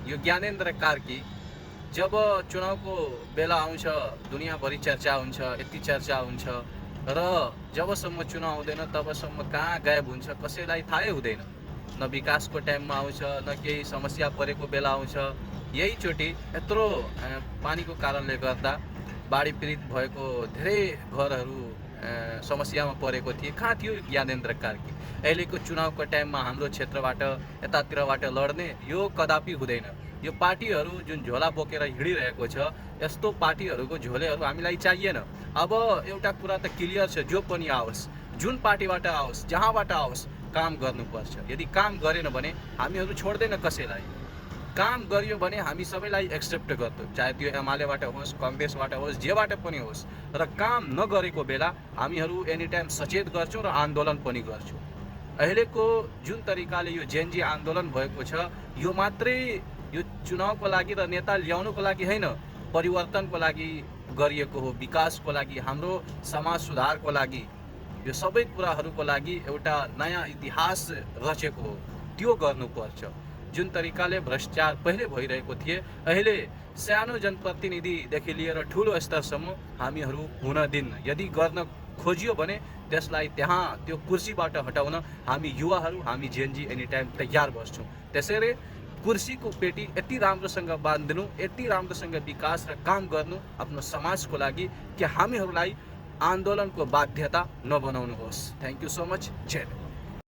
यो ज्ञानेन्द्र कार्की जब चुनावको बेला आउँछ दुनियाँभरि चर्चा हुन्छ, यति चर्चा हुन्छ र जबसम्म चुनाव आउँदैन तबसम्म कहाँ गायब हुन्छ कसैलाई थाहै हुँदैन। न विकासको टाइममा आउँछ, न केही समस्या परेको बेला आउँछ। यहीचोटि यत्रो पानीको कारणले गर्दा बाढी पीडित भएको धेरै घरहरू समस्यामा परेको थिए। कहाँ थियो ज्ञानेन्द्र कार्की? अहिलेको चुनावको टाइममा हाम्रो क्षेत्रबाट यतातिरबाट लड्ने यो कदापि हुँदैन। यो पार्टीहरू जुन झोला बोकेर हिँडिरहेको छ, यस्तो पार्टीहरूको झोलेहरू हामीलाई चाहिएन। अब एउटा कुरा त क्लियर छ, जो पनि आओस्, जुन पार्टीबाट आओस्, जहाँबाट आओस्, काम गर्नुपर्छ। यदि काम गरेन भने हामीहरू छोड्दैन कसैलाई। काम गरियो भने हामी सबैलाई एक्सेप्ट गर्छौँ, चाहे त्यो एमालेबाट होस्, कङ्ग्रेसबाट होस्, जेबाट पनि होस्। र काम नगरेको बेला हामीहरू एनी टाइम सचेत गर्छौँ र आन्दोलन पनि गर्छौँ। अहिलेको जुन तरिकाले यो जेनजी आन्दोलन भएको छ, यो मात्रै यो चुनावको लागि र नेता ल्याउनुको लागि होइन, परिवर्तनको लागि गरिएको हो, विकासको लागि, हाम्रो समाज सुधारको लागि, यो सबै कुराहरूको लागि एउटा नयाँ इतिहास रचेको हो। त्यो गर्नुपर्छ। जुन तरिकाले भ्रष्टाचार पहिले भइरहेको थिए, अहिले सानो जनप्रतिनिधिदेखि लिएर ठुलो स्तरसम्म हामीहरू हुन दिन्न। यदि गर्न खोजियो भने त्यसलाई त्यहाँ त्यो कुर्सीबाट हटाउन हामी युवाहरू, हामी जेनजी एनी टाइम तयार बस्छौँ। त्यसैले कुर्सीको पेटी यति राम्रोसँग बाँध्नु, यति राम्रोसँग विकास र काम गर्नु आफ्नो समाजको लागि कि हामीहरूलाई आन्दोलनको बाध्यता नबनाउनुहोस्। Thank you so much. Jay